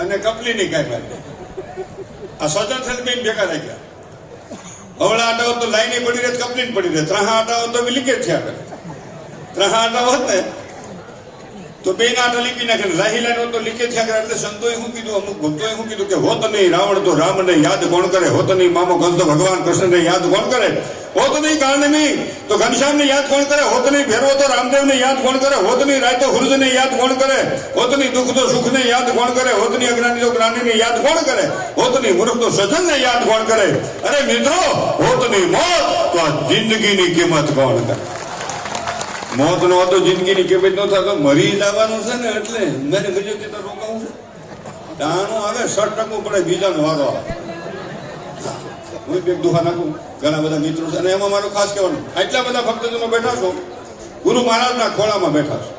અને કપલીની કાંઈ આ સ્વજન થઈને બેન ભેગા રાખ્યા. હવળા આટા હોત તો લાઈન પડી રહે, કપલીન પડી રહે. ત્રહા આટા હોત તો લીકેજ થયા કરે. ત્રહા આટા હોત ને તો બે ના આટા લીકી નાખે, લાહી લાઈન હોત તો લીકેજ થયા કરે. એટલે સંતોએ શું કીધું, અમુક ભક્તોએ શું કીધું કે હોત નહીં રાવણ તો રામને યાદ કોણ કરે, હોત નહીં મામો કંસ તો ભગવાન કૃષ્ણને યાદ કોણ કરે, હોત નહીં કાળનેમી તો ઘનશ્યામને યાદ કોણ કરે, હોત નહીં ભેરવો તો રામદેવને યાદ કોણ કરે, હોત નહીં રાય તો હુરજને યાદ કોણ કરે, હોત નહીં દુઃખ તો સુખને યાદ કોણ કરે, હોત નહીં અજ્ઞાની તો જ્ઞાનીને યાદ કોણ કરે, હોત નહીં મૂર્ખ તો સજ્જનને યાદ કોણ કરે. અરે મિત્રો, હોત નહીં મોત તો આ જિંદગીની કિંમત કોણ કરે. મોત નો હતો જિંદગીની કિંમત ન થાય તો મરી જવાનું છે ને. એટલે મને બીજું કે રોકાવું છે, દાણું આવે 60% પડે, બીજાનો વારો આવે. હું એક દુહા નાખું, ઘણા બધા મિત્રો છે અને એમાં મારું ખાસ કહેવાનું, આટલા બધા ભક્તજનો બેઠા છો, ગુરુ મહારાજના ખોળામાં બેઠા છો,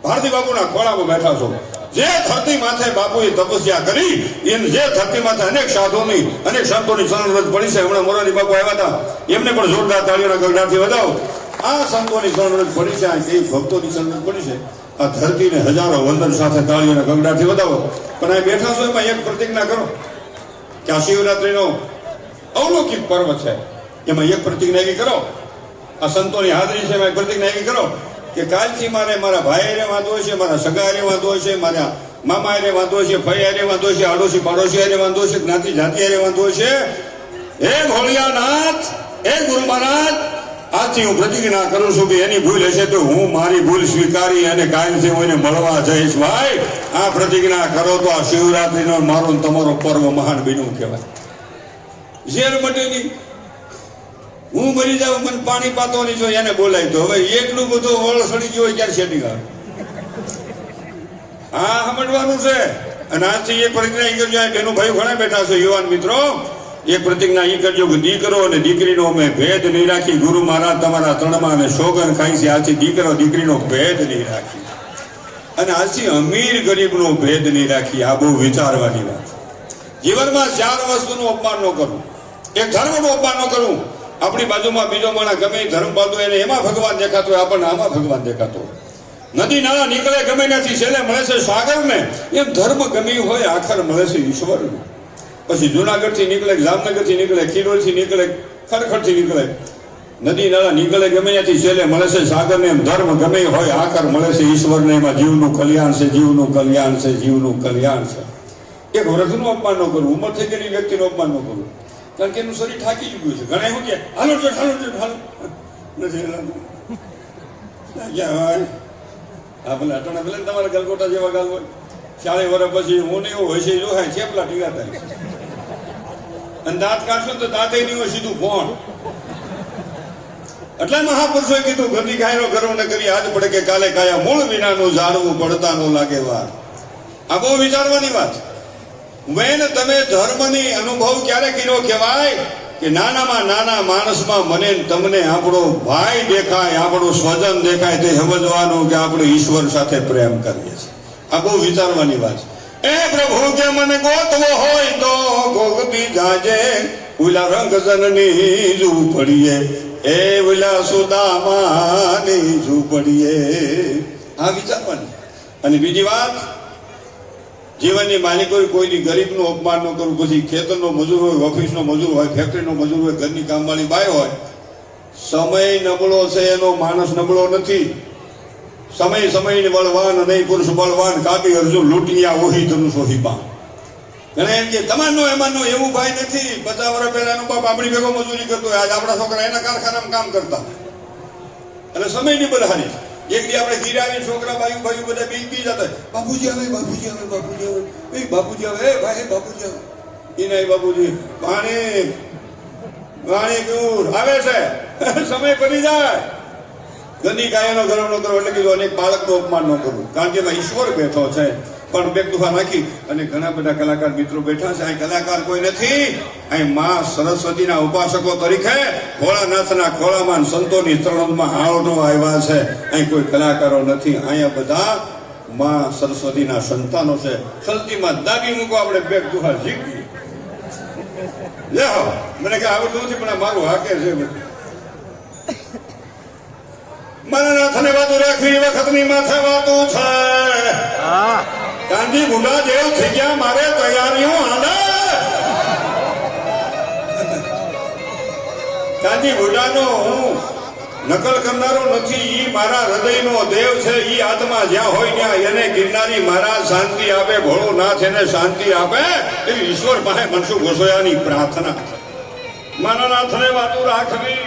ભારતી બાપુના ખોળામાં બેઠા છો. જે ધરતી માથે બાપુએ તપસ્યા કરી, જે ધરતી માથે અનેક સાધુની અનેક સંતોની શરણરજ પડી છે. હમણાં મોરારી બાપુ આવ્યા હતા, એમને પણ જોરદાર તાળીઓના ગગડાથી વધાવો. આ સંતોની શરણરજ પડી છે, આ ભક્તોની શરણરજ પડી છે. આ ધરતીને હજારો વંદન સાથે તાળીઓના ગગડાથી વધાવો. પણ આ બેઠા છો એમાં એક પ્રતિજ્ઞા કરો કે આ શિવરાત્રીનો અવલૌકિક પર્વ છે, એમાં એક પ્રતિજ્ઞા એવી કરો, આ સંતોની હાજરી છે એમાં એક પ્રતિજ્ઞા એવી કરો કે કાલથી મારે મારા ભાઈ રે વાંધો છે, મારા સગા રે વાંધો છે, મારા મામા રે વાંધો છે, ફઈ રે વાંધો છે, આડોશી પાડોશી રે વાંધો છે, જ્ઞાતિ જાતિ રે વાંધો છે. હે ભોળિયાનાથ, હે ગુરુ મહારાજ, આજથી હું પ્રતિજ્ઞા કરું છું કે એની ભૂલ હશે તો હું મારી ભૂલ સ્વીકારી અને કાયમથી હું એને મળવા જઈશ. ભાઈ, આ પ્રતિજ્ઞા કરો તો આ શિવરાત્રીનો મારો તમારો પર્વ મહાન બન્યું કહેવાય. ઝેર મટેની હું મરી જાઉં, મને પાણી પાતવાની જો એને બોલાય તો હવે એટલું બધું વળ સડી ગયો હોય ક્યારે શેટી આવે. હા, સમજવાનું છે. અને આજથી એક પ્રતિજ્ઞા એ કરજો, બેનું ભાઈ ઘણા બેઠા છે, યુવાન મિત્રો, એક પ્રતિજ્ઞા એ કરજો કે દીકરો અને દીકરીનો અમે ભેદ નહીં રાખી. ગુરુ મહારાજ તમારા તણમાં અમે સોગન ખાઈ છે, આજથી દીકરો દીકરીનો ભેદ નહીં રાખી. અને આજથી અમીર ગરીબનો ભેદ નહીં રાખી. આ બહુ વિચારવાની વાત. જીવનમાં 4 વસ્તુનું અપમાન ન કરવું. એક ધર્મનું અપમાન ન કરવું. આપણી બાજુમાં બીજો માણસ ગમે ધર્મ પાડતો એને એમાં ભગવાન દેખાતો હોય, આપણને આમાં ભગવાન દેખાતો હોય. નદી નાળા નીકળે ગમે નથી, છેલ્લે મળે છે સાગરને. એમ ધર્મ ગમ્યું હોય આખર મળે છે ઈશ્વરને. પછી જુનાગઢથી નીકળે, જામનગરથી નીકળે, ખીરોલથી નીકળે, ખરખરથી નીકળે, નદી નાળા નીકળે ગમે ત્યાંથી છેલ્લે મળે છે સાગરને. એમ ધર્મ ગમે હોય આખર મળે છે ઈશ્વરને. એમાં જીવનું કલ્યાણ છે, જીવનું કલ્યાણ છે, જીવનું કલ્યાણ છે. એક વ્રતનું અપમાન ન કરવું, ઉંમર થઈ ગયેલી વ્યક્તિનું અપમાન ન કરવું, કારણ કે એનું શરીર થાકી ચૂક્યું છે. ઘણા એવું કે હાલો છે, હાલો છે, હાલો નથી હા ભલે અટાણા ભલે તમારા ગલગોટા જેવા ગાલ હોય. 40 વર્ષ પછી હું ને એવું હોય છે, જો હા ચેપલા ટીકા થાય અને દાંત કાઢશો તો દાંતે નહીં હોય, સીધું ભોણ. એટલે મહાપુરુષોએ કીધું, ગંદી ગાયનો ગર્વ ન કરી, આજ પડે કે કાલે કાયા, મૂળ વિનાનું જાણવું પડતા નો લાગે વાર. આ બહુ વિચારવાની વાત. વેન તમે ધર્મની અનુભવ ક્યારે કર્યો કહેવાય કે નાનામાં નાના માણસમાં મને તમને આપણો ભાઈ દેખાય, આપણો સ્વજન દેખાય, તે સમજવાનું કે આપણે ઈશ્વર સાથે પ્રેમ કરીએ છીએ. આ બહુ વિચારવાની વાત. એ પ્રભુ કે મને ગોતવો હોય તો ગોગતી જાજે, ઉલા રંગ જનની ઝૂંપડીએ, એ ઉલા સુદામાની ઝૂંપડીએ. આ વિચારવાની. અને બીજી વાત, જીવનની માલિક હોય, કોઈની ગરીબનું અપમાન ન કરવું. પછી ખેતરનો મજૂર હોય, ઓફિસનો મજૂર હોય, ફેક્ટરીનો મજૂર હોય, ઘરની કામવાળી બાઈ હોય, સમય નબળો છે એનો માણસ નબળો નથી. સમય સમયને બળવાન નહીં, પુરુષ બળવાન, કાબી અર્જુન લૂંટિયા ઓહી ધનુષ ઓહી બાણ. ઘણા એમ કે તમારનો એમાંનો એવું ભાઈ નથી. 50 વર્ષ પહેલા એનો બાપ આપણી ભેગો મજૂરી કરતો હોય, આજ આપણા છોકરા એના કારખાનામાં કામ કરતા. અને સમયની બધાની એક દી આપણે ઘીરે આવીને છોકરા ભાઈ ભાઈ બધા બી જતા, બાપુજી આવે, બાપુજી આવે, બાપુજી આવે, એ બાપુજી આવે, એ ભાઈ બાપુજી આવે. એ બાપુજી પાણી પાણી પીવું આવે છે. સમય બની જાય. ગંદી કાયાનો ગર્વ ન કરવો. એટલે કીધું અનેક બાળકનું અપમાન ન કરવું, કારણ કે એમાં ઈશ્વર બેઠો છે. પણ બે દુખા નાખી અને ઘણા બધા કલાકાર મિત્રો બેઠા છે. અહીં કલાકાર કોઈ નથી. અહીં માં સરસ્વતીના ઉપાસકો તરીકે ભોળાનાથના ખોળામાં સંતોની ચરણોમાં આળોટો આવ્યા છે. અહીં કોઈ કલાકારો નથી. અહીંયા બધા માં સરસ્વતીના સંતાનો છે. સલતીમાં દાબી મૂકો, આપણે બે દુખા શીખી. મને કે આવડતું નથી પણ મારું હાકે છે. મારા નાથને વાતું રાખવી વખતની માથે વાતું છે. કાંજી બુઢા દેવ થઈ ગયા મારે તૈયારીઓ હાલે કાંજી બુઢાનો હું નકલ કરનારો નથી ઈ મારા હૃદયનો દેવ છે ઈ આત્મા જ્યાં હોય ત્યાં એને ગિરનારી મહારાજ શાંતિ આપે ભોળોનાથ એને શાંતિ આપે એવી ઈશ્વર પાસે મનસુખ ગોસોયાની પ્રાર્થના છે મારા નાથને વાતું રાખવી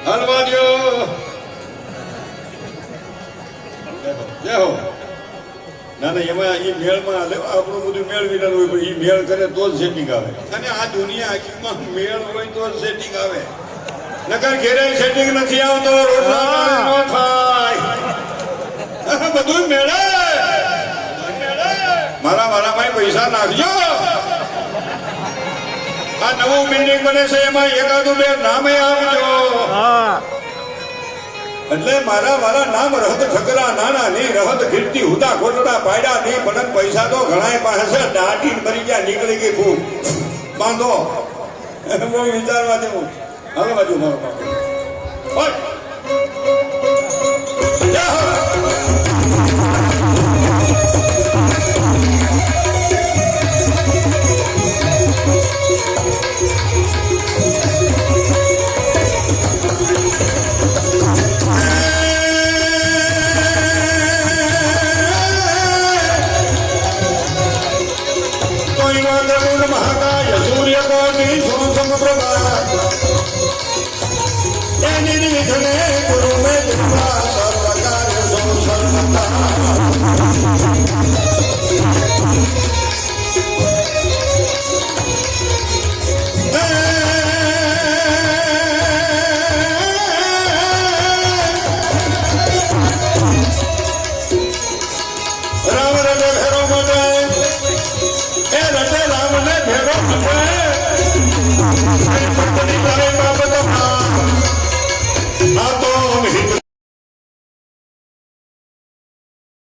હલવા દો જય હો ના ના એમાં એ મેળમાં લેવા આપણું બધું મેળ વિના હોય પણ એ મેળ કરે તો જ સેટિંગ આવે અને આ દુનિયા આખીમાં મેળ હોય તો જ સેટિંગ આવે નકર ઘેરે સેટિંગ નથી આવતો રોટલા ન થાય બધું મેળે મારા ભાઈ પૈસા નાખજો આ નવું બિલ્ડિંગ બને છે એમાં એકાદું બે નામે આપજો એટલે મારા નામ રહત ઠકરા નાના નહીં રહત કીર્તિ હુદા ખોટડા પાડ્યા નહીં પણ પૈસા તો ઘણા પાસે છે દાટી મરી ગયા નીકળી ગઈ ખૂબ બાંધો બહુ વિચારવા જેવું હવે બાજુ મારો બાપુ गुरु में